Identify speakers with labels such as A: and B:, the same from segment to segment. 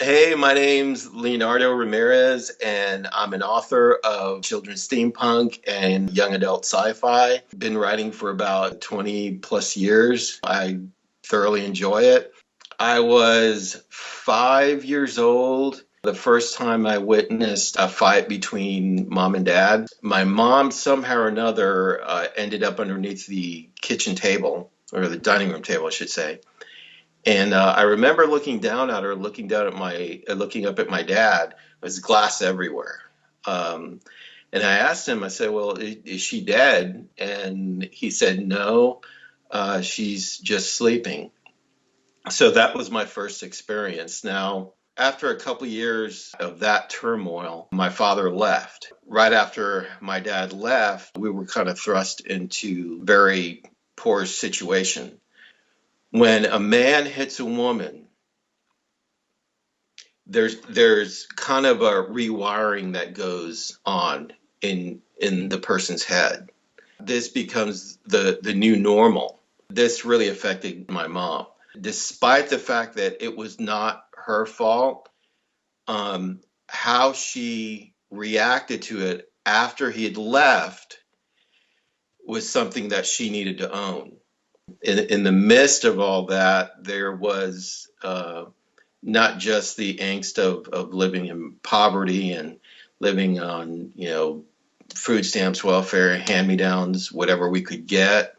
A: Hey, my name's Leonardo Ramirez, and I'm an author of children's steampunk and young adult sci-fi. Been writing for about 20 plus years. I thoroughly enjoy it. I was 5 years old the first time I witnessed a fight between mom and dad. My mom, somehow or another, ended up underneath the kitchen table, or the dining room table, I should say. And I remember looking down at her, looking up at my dad. There was glass everywhere. Um, and I asked him, I said, "Well, is she dead?" And he said, "No, she's just sleeping." So that was my first experience. Now, after a couple years of that turmoil, my father left. Right after my dad left, we were kind of thrust into very poor situation. When a man hits a woman, there's kind of a rewiring that goes on in the person's head. This becomes the new normal. This really affected my mom, despite the fact that it was not her fault. How she reacted to it after he had left was something that she needed to own. In the midst of all that, there was not just the angst of living in poverty and living on, food stamps, welfare, hand-me-downs, whatever we could get.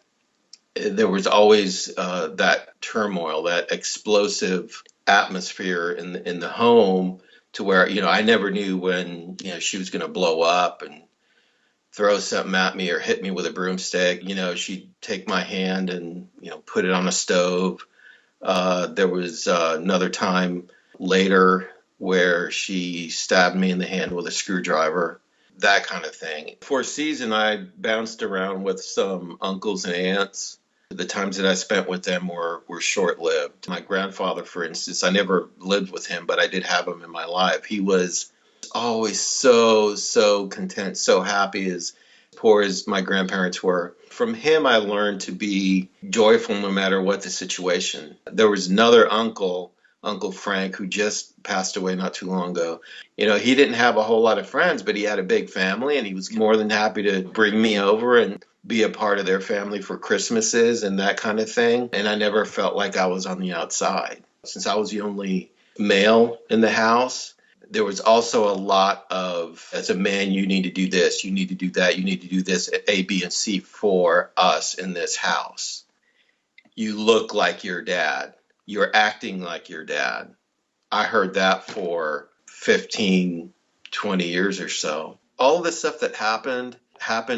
A: There was always that turmoil, that explosive atmosphere in the home, to where I never knew when she was going to blow up and throw something at me or hit me with a broomstick. She'd take my hand and put it on a stove. There was another time later where she stabbed me in the hand with a screwdriver, that kind of thing. For a season, I bounced around with some uncles and aunts. The times that I spent with them were short lived. My grandfather, for instance, I never lived with him, but I did have him in my life. He was always so content, so happy, as poor as my grandparents were. From him, I learned to be joyful no matter what the situation. There was another uncle, Uncle Frank, who just passed away not too long ago. He didn't have a whole lot of friends, but he had a big family, and he was more than happy to bring me over and be a part of their family for Christmases and that kind of thing. And I never felt like I was on the outside. Since I was the only male in the house, there was also a lot of, as a man, you need to do this, you need to do that, you need to do this, A, B, and C for us in this house. You look like your dad. You're acting like your dad. I heard that for 15, 20 years or so. All of the stuff that happened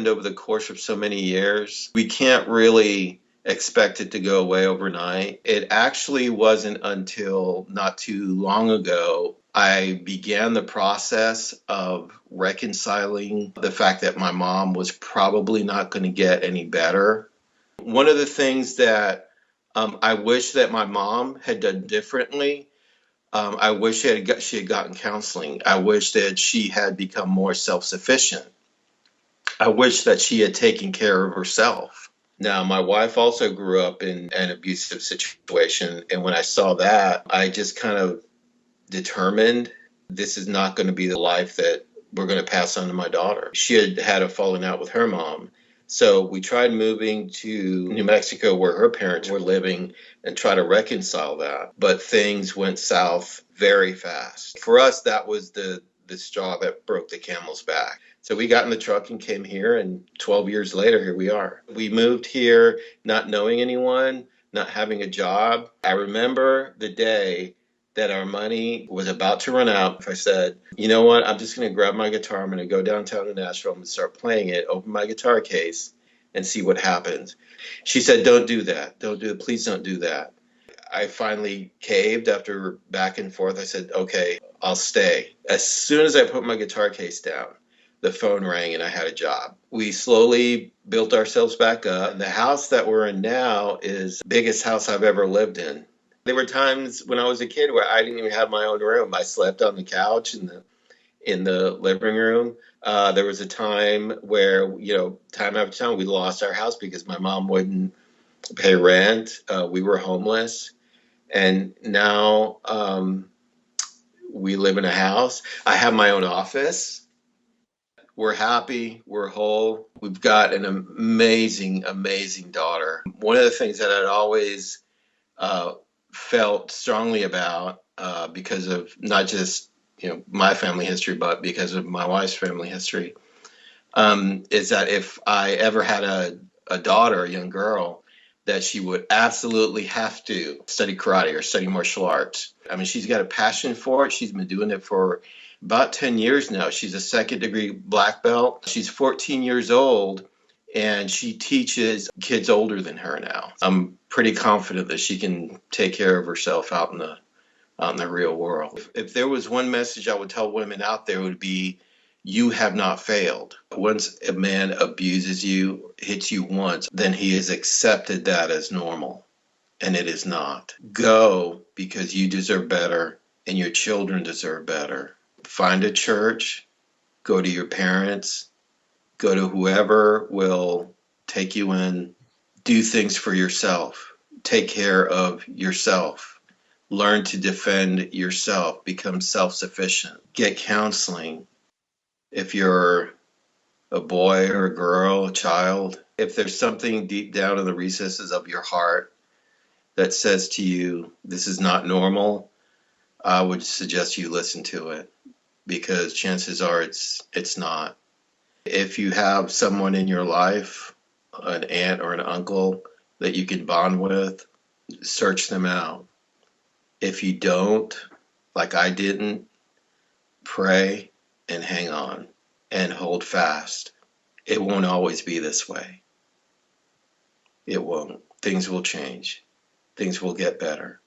A: over the course of so many years. We can't really expect it to go away overnight. It actually wasn't until not too long ago I began the process of reconciling the fact that my mom was probably not going to get any better. One of the things that I wish that my mom had done differently, I wish she had gotten counseling. I wish that she had become more self-sufficient. I wish that she had taken care of herself. Now, my wife also grew up in an abusive situation, and when I saw that, I just kind of determined this is not going to be the life that we're going to pass on to my daughter. She had had a falling out with her mom. So we tried moving to New Mexico where her parents were living and try to reconcile that. But things went south very fast. For us, that was the straw that broke the camel's back. So we got in the truck and came here, and 12 years later, here we are. We moved here not knowing anyone, not having a job. I remember the day that our money was about to run out. I said, you know what, I'm just going to grab my guitar. I'm going to go downtown to Nashville and start playing it, open my guitar case, and see what happens. She said, don't do that. Don't do it. Please don't do that. I finally caved after back and forth. I said, okay, I'll stay. As soon as I put my guitar case down, the phone rang and I had a job. We slowly built ourselves back up. The house that we're in now is the biggest house I've ever lived in. There were times when I was a kid where I didn't even have my own room. I slept on the couch in the living room. There was a time where, time after time, we lost our house because my mom wouldn't pay rent. We were homeless. And now We live in a house. I have my own office. We're happy. We're whole. We've got an amazing, amazing daughter. One of the things that I'd always uh, felt strongly about because of not just my family history, but because of my wife's family history, is that if I ever had a daughter, a young girl, that she would absolutely have to study karate or study martial arts. I mean, she's got a passion for it. She's been doing it for about 10 years now. She's a second degree black belt. She's 14 years old and she teaches kids older than her now. I'm pretty confident that she can take care of herself out in the real world. If there was one message I would tell women out there, it would be you have not failed. Once a man abuses you, hits you once, then he has accepted that as normal, and it is not. Go because you deserve better and your children deserve better. Find a church, go to your parents, go to whoever will take you in, do things for yourself, take care of yourself. Learn to defend yourself, become self sufficient, get counseling. If you're a boy or a girl, a child, if there's something deep down in the recesses of your heart that says to you, this is not normal, I would suggest you listen to it because chances are it's not. If you have someone in your life, an aunt or an uncle that you can bond with, search them out. If you don't, like I didn't, pray and hang on and hold fast. It won't always be this way. It won't. Things will change. Things will get better.